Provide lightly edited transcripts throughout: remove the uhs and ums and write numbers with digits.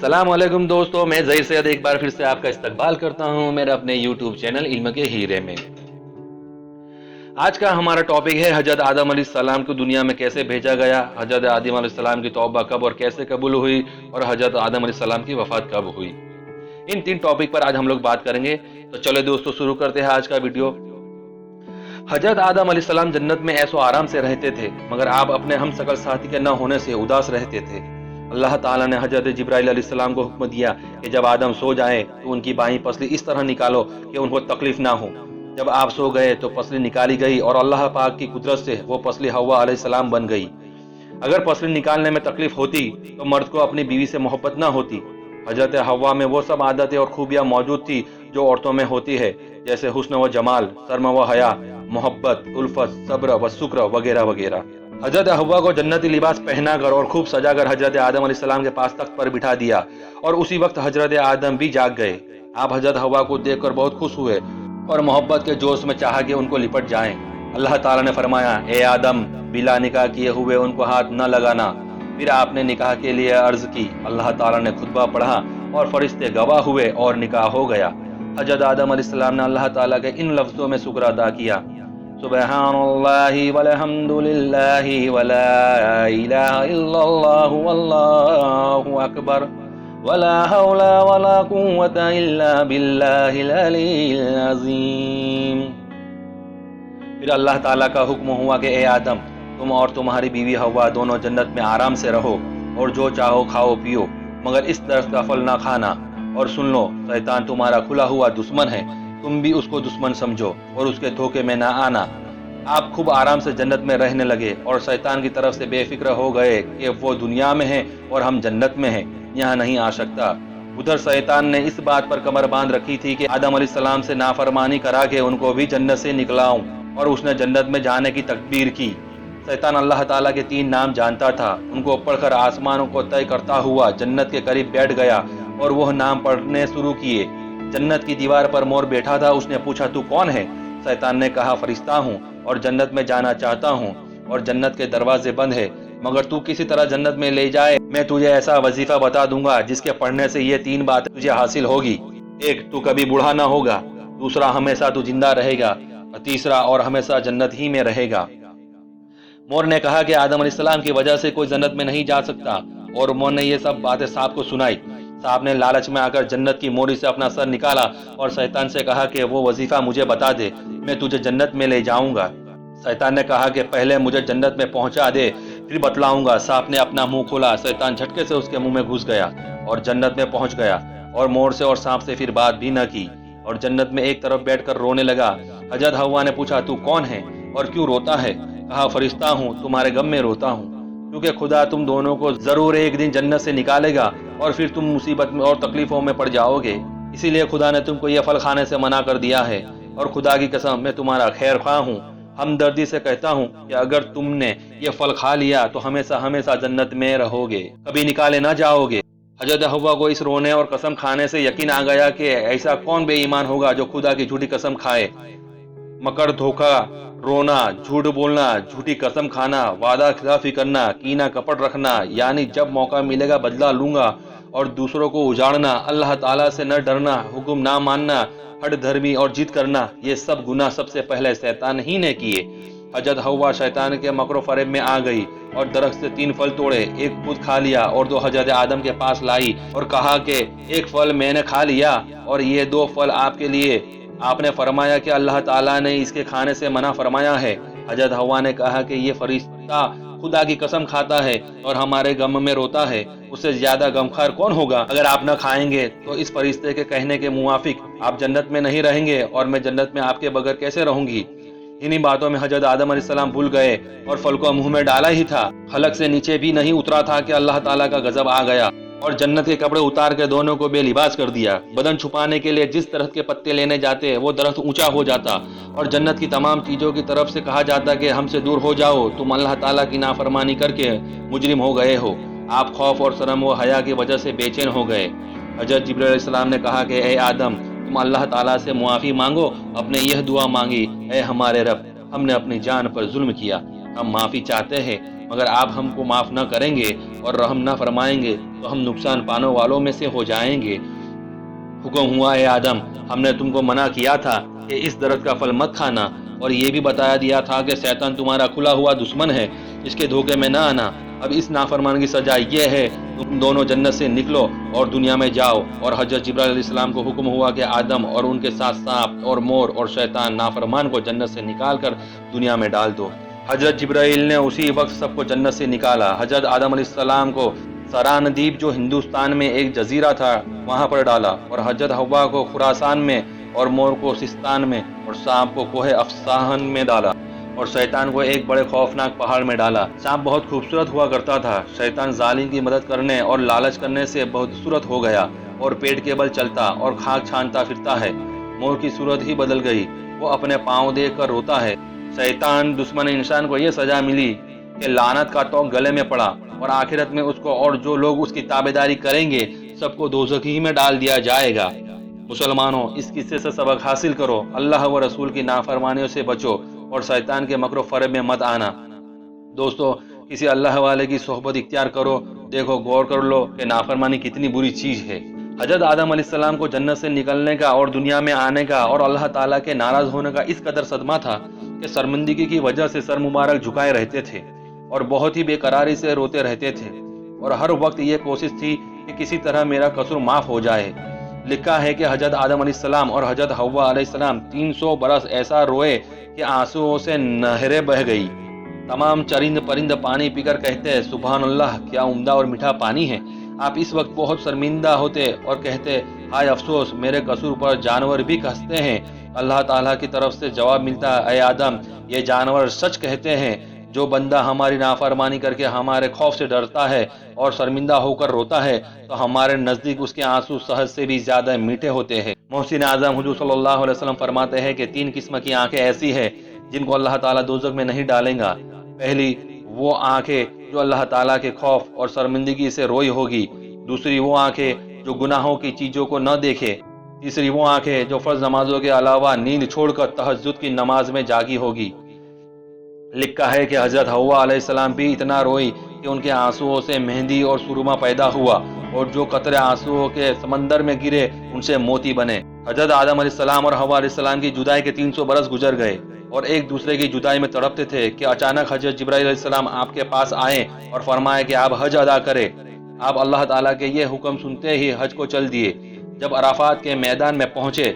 السلام علیکم دوستو، میں ظہیر سید ایک بار پھر سے آپ کا استقبال کرتا ہوں میرے اپنے یوٹیوب چینل علم کے ہیرے میں۔ آج کا ہمارا ٹاپک ہے حضرت آدم علیہ السلام کو دنیا میں کیسے بھیجا گیا، حضرت آدم علیہ السلام کی توبہ کب اور کیسے قبول ہوئی، اور حضرت آدم علیہ السلام کی وفات کب ہوئی۔ ان تین ٹاپک پر آج ہم لوگ بات کریں گے، تو چلے دوستو شروع کرتے ہیں آج کا ویڈیو۔ حضرت آدم علیہ السلام جنت میں ایسو آرام سے رہتے تھے، مگر آپ اپنے ہم شکل ساتھی کے نہ ہونے سے اداس رہتے تھے۔ اللہ تعالیٰ نے حضرت جبرائیل علیہ السلام کو حکم دیا کہ جب آدم سو جائیں تو ان کی بائیں پسلی اس طرح نکالو کہ ان کو تکلیف نہ ہو۔ جب آپ سو گئے تو پسلی نکالی گئی اور اللہ پاک کی قدرت سے وہ پسلی حوا علیہ السلام بن گئی۔ اگر پسلی نکالنے میں تکلیف ہوتی تو مرد کو اپنی بیوی سے محبت نہ ہوتی۔ حضرت حوا میں وہ سب عادتیں اور خوبیاں موجود تھی جو عورتوں میں ہوتی ہے، جیسے حسن و جمال، شرم و حیا، محبت، الفت، صبر و شکر وغیرہ وغیرہ۔ حضرت حوا کو جنتی لباس پہنا کر اور خوب سجا کر حضرت آدم علیہ السلام کے پاس تخت پر بٹھا دیا، اور اسی وقت حضرت آدم بھی جاگ گئے۔ آپ حضرت حوا کو دیکھ کر بہت خوش ہوئے اور محبت کے جوش میں چاہا کہ ان کو لپٹ جائیں۔ اللہ تعالیٰ نے فرمایا، اے آدم، بلا نکاح کیے ہوئے ان کو ہاتھ نہ لگانا۔ پھر آپ نے نکاح کے لیے عرض کی، اللہ تعالیٰ نے خطبہ پڑھا اور فرشتے گواہ ہوئے اور نکاح ہو گیا۔ حضرت آدم علیہ السلام نے اللہ تعالیٰ کے ان لفظوں میں شکر ادا کیا، سبحان اللہ والحمد للہ ولا الہ الا اللہ واللہ اکبر ولا حول ولا قوة الا باللہ العلی العظیم۔ پھر اللہ تعالیٰ کا حکم ہوا کہ اے آدم، تم اور تمہاری بیوی حوا دونوں جنت میں آرام سے رہو اور جو چاہو کھاؤ پیو، مگر اس درخت کا پھل نہ کھانا۔ اور سن لو، شیطان تمہارا کھلا ہوا دشمن ہے، تم بھی اس کو دشمن سمجھو اور اس کے دھوکے میں نہ آنا۔ آپ خوب آرام سے جنت میں رہنے لگے اور شیطان کی طرف سے بے فکر ہو گئے کہ وہ دنیا میں ہے اور ہم جنت میں ہیں، یہاں نہیں آ سکتا۔ ادھر شیطان نے اس بات پر کمر باندھ رکھی تھی کہ آدم علیہ السلام سے نافرمانی کرا کے ان کو بھی جنت سے نکلاؤں، اور اس نے جنت میں جانے کی تدبیر کی۔ شیطان اللہ تعالیٰ کے 3 نام جانتا تھا، ان کو پڑھ کر آسمانوں کو طے کرتا ہوا جنت کے قریب بیٹھ گیا اور وہ نام پڑھنے شروع کیے۔ جنت کی دیوار پر مور بیٹھا تھا، اس نے پوچھا، تو کون ہے؟ شیطان نے کہا، فرشتہ ہوں اور جنت میں جانا چاہتا ہوں، اور جنت کے دروازے بند ہے، مگر تو کسی طرح جنت میں لے جائے میں تجھے ایسا وظیفہ بتا دوں گا جس کے پڑھنے سے یہ 3 باتیں تجھے حاصل ہوگی۔ ایک، تو کبھی بوڑھا نہ ہوگا، دوسرا، ہمیشہ تو زندہ رہے گا، اور تیسرا، اور ہمیشہ جنت ہی میں رہے گا۔ مور نے کہا کہ آدم علیہ السلام کی وجہ سے کوئی جنت میں نہیں جا سکتا، اور مور نے یہ سب باتیں سانپ کو سنائی۔ سانپ نے لالچ میں آ کر جنت کی موری سے اپنا سر نکالا اور شیطان سے کہا کہ وہ وظیفہ مجھے بتا دے، میں تجھے جنت میں لے جاؤں گا۔ شیطان نے کہا کہ پہلے مجھے جنت میں پہنچا دے، پھر بتلاؤں گا۔ سانپ نے اپنا منہ کھولا، شیطان جھٹکے سے اس کے منہ میں گھس گیا اور جنت میں پہنچ گیا، اور مور سے اور سانپ سے پھر بات بھی نہ کی، اور جنت میں ایک طرف بیٹھ کر رونے لگا۔ حضرت حوا نے پوچھا، تو کون ہے اور کیوں روتا ہے؟ کہا، فرشتہ ہوں، تمہارے غم میں روتا ہوں، کیونکہ خدا تم دونوں کو ضرور ایک دن جنت سے نکالے گا اور پھر تم مصیبت میں اور تکلیفوں میں پڑ جاؤ گے، اسی لیے خدا نے تم کو یہ پھل کھانے سے منع کر دیا ہے۔ اور خدا کی قسم، میں تمہارا خیر خواہ ہوں، ہمدردی سے کہتا ہوں کہ اگر تم نے یہ پھل کھا لیا تو ہمیشہ ہمیشہ جنت میں رہو گے، کبھی نکالے نہ جاؤ گے۔ حضرت حوا کو اس رونے اور قسم کھانے سے یقین آ گیا کہ ایسا کون بے ایمان ہوگا جو خدا کی جھوٹی قسم کھائے۔ مکر، دھوکہ، رونا، جھوٹ بولنا، جھوٹی قسم کھانا، وعدہ خلافی کرنا، کینہ کپٹ رکھنا، یعنی جب موقع ملے گا بدلہ لوں گا، اور دوسروں کو اجاڑنا، اللہ تعالیٰ سے نہ ڈرنا، حکم نہ ماننا، ہٹ دھرمی اور ضد کرنا، یہ سب گناہ سب سے پہلے شیطان ہی نے کیے۔ حضرت حوا شیطان کے مکر و فریب میں آ گئی اور درخت سے 3 پھل توڑے، ایک خود کھا لیا اور 2 حضرت آدم کے پاس لائی اور کہا کہ ایک پھل میں نے کھا لیا اور یہ 2 پھل آپ کے لیے۔ آپ نے فرمایا کہ اللہ تعالیٰ نے اس کے کھانے سے منع فرمایا ہے۔ حضرت حوا نے کہا کہ یہ فرشتہ خدا کی قسم کھاتا ہے اور ہمارے غم میں روتا ہے، اس سے زیادہ غمخوار کون ہوگا؟ اگر آپ نہ کھائیں گے تو اس فرشتے کے کہنے کے موافق آپ جنت میں نہیں رہیں گے، اور میں جنت میں آپ کے بغیر کیسے رہوں گی؟ انہی باتوں میں حضرت آدم علیہ السلام بھول گئے اور پھل کو منہ میں ڈالا ہی تھا، حلق سے نیچے بھی نہیں اترا تھا کہ اللہ تعالیٰ کا غضب آ گیا اور جنت کے کپڑے اتار کے دونوں کو بے لباس کر دیا۔ بدن چھپانے کے لیے جس درخت کے پتے لینے جاتے وہ درخت اونچا ہو جاتا، اور جنت کی تمام چیزوں کی طرف سے کہا جاتا کہ ہم سے دور ہو جاؤ، تم اللہ تعالیٰ کی نافرمانی کر کے مجرم ہو گئے ہو۔ آپ خوف اور شرم و حیا کی وجہ سے بے چین ہو گئے۔ حضرت جبرائیل علیہ السلام نے کہا کہ اے آدم، تم اللہ تعالیٰ سے معافی مانگو۔ اپنے یہ دعا مانگی، اے ہمارے رب، ہم نے اپنی جان پر ظلم کیا، ہم معافی چاہتے ہیں مگر آپ ہم کو معاف نہ کریں گے اور رحم نہ فرمائیں گے تو ہم نقصان پانے والوں میں سے ہو جائیں گے۔ حکم ہوا اے آدم، ہم نے تم کو منع کیا تھا کہ اس درخت کا پھل مت کھانا، اور یہ بھی بتایا دیا تھا کہ شیطان تمہارا کھلا ہوا دشمن ہے، اس کے دھوکے میں نہ آنا۔ اب اس نافرمان کی سزا یہ ہے، تم دونوں جنت سے نکلو اور دنیا میں جاؤ۔ اور حضرت جبرائیل علیہ السلام کو حکم ہوا کہ آدم اور ان کے ساتھ سانپ اور مور اور شیطان نافرمان کو جنت سے نکال کر دنیا میں ڈال دو۔ حضرت جبرائیل نے اسی وقت سب کو جنت سے نکالا۔ حضرت آدم علیہ السلام کو سراندیپ جو ہندوستان میں ایک جزیرہ تھا وہاں پر ڈالا، اور حضرت حوا کو خراسان میں، اور مور کو سستان میں، اور سانپ کو کوہ افساہن میں ڈالا، اور شیطان کو ایک بڑے خوفناک پہاڑ میں ڈالا۔ سانپ بہت خوبصورت ہوا کرتا تھا، شیطان ظالم کی مدد کرنے اور لالچ کرنے سے بہت صورت ہو گیا اور پیٹ کے بل چلتا اور خاک چھانتا پھرتا ہے۔ مور کی صورت ہی بدل گئی، وہ اپنے پاؤں دیکھ کر روتا ہے۔ شیطان دشمن انسان کو یہ سزا ملی کہ لعنت کا توق گلے میں پڑا، اور آخرت میں اس کو اور جو لوگ اس کی تابعداری کریں گے سب کو دوزخ ہی میں ڈال دیا جائے گا۔ مسلمانوں، اس قصے سے سبق حاصل کرو، اللہ و رسول کی نافرمانیوں سے بچو اور شیطان کے مکر و فریب میں مت آنا۔ دوستو، کسی اللہ والے کی صحبت اختیار کرو، دیکھو غور کر لو کہ نافرمانی کتنی بری چیز ہے۔ حضرت آدم علیہ السلام کو جنت سے نکلنے کا اور دنیا میں آنے کا اور اللہ تعالیٰ کے ناراض ہونے کا اس قدر صدمہ تھا کہ شرمندگی کی وجہ سے سر مبارک جھکائے رہتے تھے اور بہت ہی بے قراری سے روتے رہتے تھے، اور ہر وقت یہ کوشش تھی کہ کسی طرح میرا قصور معاف ہو جائے۔ لکھا ہے کہ حضرت آدم علیہ السلام اور حضرت حوا علیہ السلام 300 برس ایسا روئے کہ آنسوؤں سے نہریں بہہ گئی۔ تمام چرند پرند پانی پی کر کہتے، سبحان اللہ، کیا عمدہ اور میٹھا پانی ہے۔ آپ اس وقت بہت شرمندہ ہوتے اور کہتے، ہائے افسوس، میرے قصور پر جانور بھی ہنستے ہیں۔ اللہ تعالیٰ کی طرف سے جواب ملتا، اے آدم، یہ جانور سچ کہتے ہیں۔ جو بندہ ہماری نافرمانی کر کے ہمارے خوف سے ڈرتا ہے اور شرمندہ ہو کر روتا ہے تو ہمارے نزدیک اس کے آنسو شہد سے بھی زیادہ میٹھے ہوتے ہیں۔ محسن اعظم حضور صلی اللہ علیہ وسلم فرماتے ہیں کہ 3 قسم کی آنکھیں ایسی ہیں جن کو اللہ تعالیٰ دوزخ میں نہیں ڈالیں گا۔ پہلی وہ آنکھیں جو اللہ تعالیٰ کے خوف اور شرمندگی سے روئی ہوگی، دوسری وہ آنکھیں جو گناہوں کی چیزوں کو نہ دیکھے، تیسری وہ آنکھیں جو فرض نمازوں کے علاوہ نیند چھوڑ کر تہجد کی نماز میں جاگی ہوگی۔ لکھا ہے کہ حضرت حوا علیہ السلام بھی اتنا روئی کہ ان کے آنسوؤں سے مہندی اور سرما پیدا ہوا، اور جو قطرے آنسوؤں کے سمندر میں گرے ان سے موتی بنے۔ حضرت آدم علیہ السلام اور حوا علیہ السلام کی جدائی کے 300 برس گزر گئے اور ایک دوسرے کی جدائی میں تڑپتے تھے کہ اچانک حضرت جبرائیل علیہ السلام آپ کے پاس آئے اور فرمائے کہ آپ حج ادا کریں۔ آپ اللہ تعالیٰ کے یہ حکم سنتے ہی حج کو چل دیے۔ جب عرفات کے میدان میں پہنچے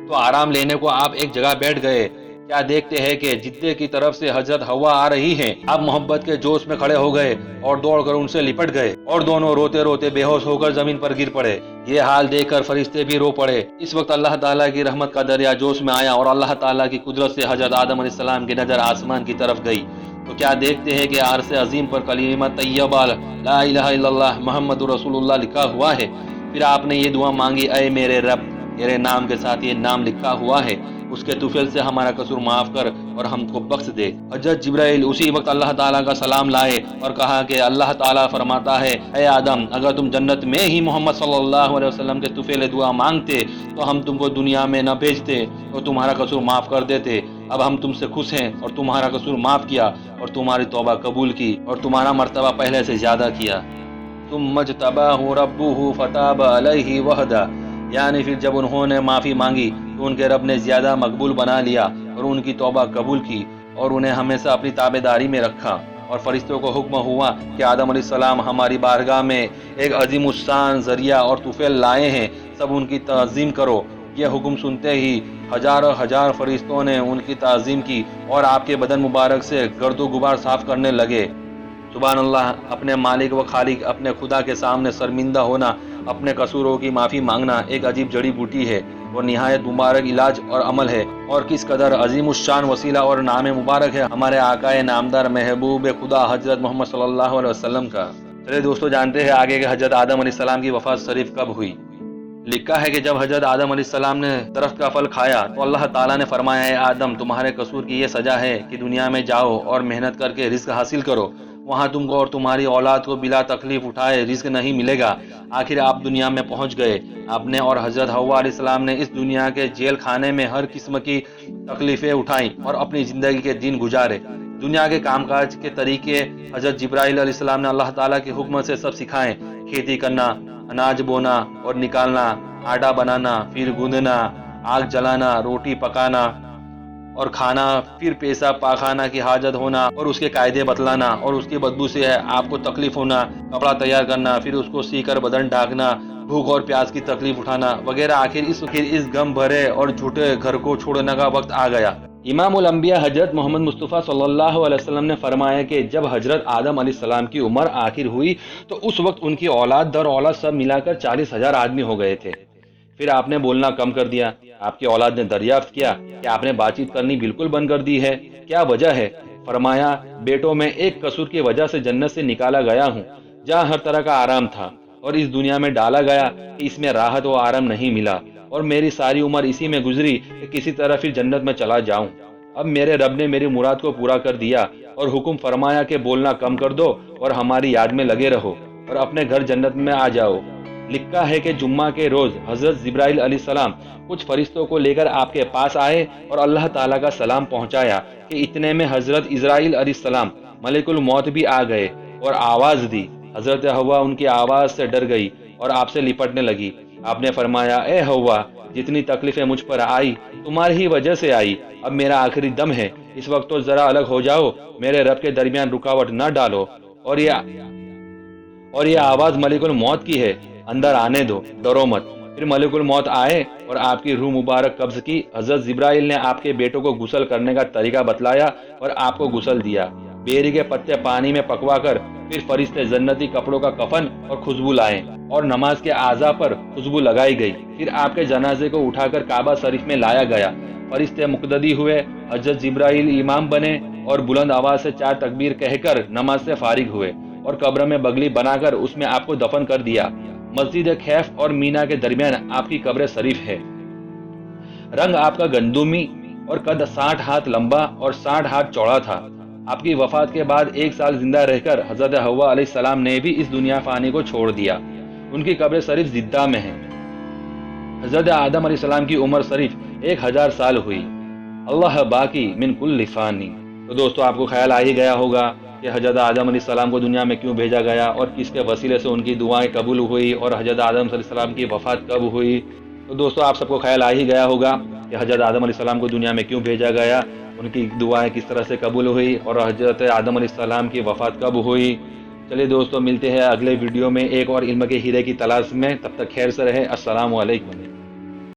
تو آرام لینے کو آپ ایک جگہ بیٹھ گئے۔ کیا دیکھتے ہیں کہ جدے کی طرف سے حضرت حوا آ رہی ہیں۔ آپ محبت کے جوش میں کھڑے ہو گئے اور دوڑ کر ان سے لپٹ گئے، اور دونوں روتے روتے بے ہوش ہو کر زمین پر گر پڑے۔ یہ حال دیکھ کر فرشتے بھی رو پڑے۔ اس وقت اللہ تعالیٰ کی رحمت کا دریا جوش میں آیا اور اللہ تعالیٰ کی قدرت سے حضرت آدم علیہ السلام کی نظر آسمان کی طرف گئی تو کیا دیکھتے ہیں کہ عرش عظیم پر کلمہ طیبہ لا الہ الا اللہ محمد رسول اللہ لکھا ہوا ہے۔ پھر آپ نے یہ دعا مانگی، اے میرے رب، تیرے نام کے ساتھ یہ نام لکھا ہوا ہے، اس کے طفیل سے ہمارا قصور معاف کر اور ہم کو بخش دے۔ حضرت جبرائیل اسی وقت اللہ تعالیٰ کا سلام لائے اور کہا کہ اللہ تعالیٰ فرماتا ہے، اے آدم، اگر تم جنت میں ہی محمد صلی اللہ علیہ وسلم کے طفیل دعا مانگتے تو ہم تم کو دنیا میں نہ بھیجتے تو تمہارا قصور معاف کر دیتے۔ اب ہم تم سے خوش ہیں اور تمہارا قصور معاف کیا اور تمہاری توبہ قبول کی اور تمہارا مرتبہ پہلے سے زیادہ کیا۔ ثم اجتباہ ربہ فتاب علیہ وہدی، یعنی پھر جب انہوں نے معافی مانگی تو ان کے رب نے زیادہ مقبول بنا لیا اور ان کی توبہ قبول کی اور انہیں ہمیشہ اپنی تابعداری میں رکھا۔ اور فرشتوں کو حکم ہوا کہ آدم علیہ السلام ہماری بارگاہ میں ایک عظیم الشان ذریعہ اور طفیل لائے ہیں، سب ان کی تعظیم کرو۔ یہ حکم سنتے ہی ہزاروں ہزار فرشتوں نے ان کی تعظیم کی اور آپ کے بدن مبارک سے گرد و غبار صاف کرنے لگے۔ سبحان اللہ، اپنے مالک و خالق، اپنے خدا کے سامنے شرمندہ ہونا، اپنے قصوروں کی معافی مانگنا ایک عجیب جڑی بوٹی ہے اور نہایت مبارک علاج اور عمل ہے، اور کس قدر عظیم الشان وسیلہ اور نام مبارک ہے ہمارے آقائے نامدار محبوب خدا حضرت محمد صلی اللہ علیہ وسلم کا۔ چلے دوستو، جانتے ہیں آگے کہ حضرت آدم علیہ السلام کی وفات شریف کب ہوئی۔ لکھا ہے کہ جب حضرت آدم علیہ السلام نے درخت کا پھل کھایا تو اللہ تعالیٰ نے فرمایا، اے آدم، تمہارے قصور کی یہ سزا ہے کہ دنیا میں جاؤ اور محنت کر کے رزق حاصل کرو، وہاں تم کو اور تمہاری اولاد کو بلا تکلیف اٹھائے رزق نہیں ملے گا۔ آخر آپ دنیا میں پہنچ گئے۔ آپ نے اور حضرت حوا علیہ السلام نے اس دنیا کے جیل خانے میں ہر قسم کی تکلیفیں اٹھائیں اور اپنی زندگی کے دن گزارے۔ دنیا کے کام کاج کے طریقے حضرت جبرائیل علیہ السلام نے اللہ تعالیٰ کے حکم سے سب سکھائے، کھیتی کرنا، اناج بونا اور نکالنا، آٹا بنانا، پھر گوندنا، آگ جلانا، روٹی پکانا اور کھانا، پھر پیشاب پاخانہ کی حاجت ہونا اور اس کے قاعدے بتلانا اور اس کی بدبو سے آپ کو تکلیف ہونا، کپڑا تیار کرنا، پھر اس کو سی کر بدن ڈھانکنا، بھوک اور پیاس کی تکلیف اٹھانا وغیرہ۔ آخر اس غم بھرے اور جھوٹے گھر کو چھوڑنے کا وقت آ گیا۔ امام الانبیاء حضرت محمد مصطفیٰ صلی اللہ علیہ وسلم نے فرمایا کہ جب حضرت آدم علیہ السلام کی عمر آخر ہوئی تو اس وقت ان کی اولاد در اولاد سب ملا کر 40,000 آدمی ہو گئے تھے۔ پھر آپ نے بولنا کم کر دیا۔ آپ کی اولاد نے دریافت کیا کہ آپ نے بات چیت کرنی بالکل بند کر دی ہے، کیا وجہ ہے؟ فرمایا، بیٹوں میں ایک قصور کی وجہ سے جنت سے نکالا گیا ہوں جہاں ہر طرح کا آرام تھا، اور اس دنیا میں ڈالا گیا کہ اس میں راحت و آرام نہیں ملا، اور میری ساری عمر اسی میں گزری کہ کسی طرح پھر جنت میں چلا جاؤں۔ اب میرے رب نے میری مراد کو پورا کر دیا اور حکم فرمایا کہ بولنا کم کر دو اور ہماری یاد میں لگے رہو اور اپنے گھر جنت میں آ جاؤ۔ لکھا ہے کہ جمعہ کے روز حضرت جبرائیل علیہ السلام کچھ فرشتوں کو لے کر آپ کے پاس آئے اور اللہ تعالیٰ کا سلام پہنچایا کہ اتنے میں حضرت اسرائیل علیہ السلام ملک الموت بھی آ گئے اور آواز دی۔ حضرت حوا ان کی آواز سے ڈر گئی اور آپ سے لپٹنے لگی۔ آپ نے فرمایا، اے حوا، جتنی تکلیفیں مجھ پر آئی تمہاری ہی وجہ سے آئی، اب میرا آخری دم ہے، اس وقت تو ذرا الگ ہو جاؤ، میرے رب کے درمیان رکاوٹ نہ ڈالو، اور یہ آواز ملک الموت کی ہے، اندر آنے دو، ڈرو مت۔ پھر ملک الموت آئے اور آپ کی روح مبارک قبض کی۔ حضرت جبرائیل نے آپ کے بیٹوں کو غسل کرنے کا طریقہ بتلایا اور آپ کو غسل دیا۔ بیری کے پتے پانی میں پکوا کر پھر فرشتے جنتی کپڑوں کا کفن اور خوشبو لائے اور نماز کے اعضاء پر خوشبو لگائی گئی۔ پھر آپ کے جنازے کو اٹھا کر کعبہ شریف میں لایا گیا۔ فرشتے مقتدی ہوئے، حضرت جبرائیل امام بنے اور بلند آواز سے 4 تکبیر کہہ کر نماز سے فارغ ہوئے اور قبر میں بگلی بنا کر اس میں آپ کو دفن کر دیا۔ مسجد خیف اور مینا کے درمیان آپ کی قبر شریف ہے۔ رنگ آپ کا گندمی اور قد 60 ہاتھ لمبا اور 60 ہاتھ چوڑا تھا۔ آپ کی وفات کے بعد 1 سال زندہ رہ کر حضرت حوا علیہ السلام نے بھی اس دنیا فانی کو چھوڑ دیا۔ ان کی قبر شریف جدہ میں ہے۔ حضرت آدم علیہ السلام کی عمر صرف 1000 سال ہوئی۔ اللہ باقی من کل فانی۔ تو دوستو، آپ کو خیال آ ہی گیا ہوگا کہ حضرت آدم علیہ السلام کو دنیا میں کیوں بھیجا گیا اور کس کے وسیلے سے ان کی دعائیں قبول ہوئی اور حضرت آدم علیہ السلام کی وفات کب ہوئی۔ تو دوستو، آپ سب کو خیال آ ہی گیا ہوگا کہ حضرت آدم علیہ السلام کو دنیا میں کیوں بھیجا گیا، ان کی دعائیں کس طرح سے قبول ہوئی اور حضرت آدم علیہ السلام کی وفات کب ہوئی۔ چلیے دوستو، ملتے ہیں اگلے ویڈیو میں ایک اور علم کے ہیرے کی تلاش میں۔ تب تک خیر سے رہے۔ السلام علیکم۔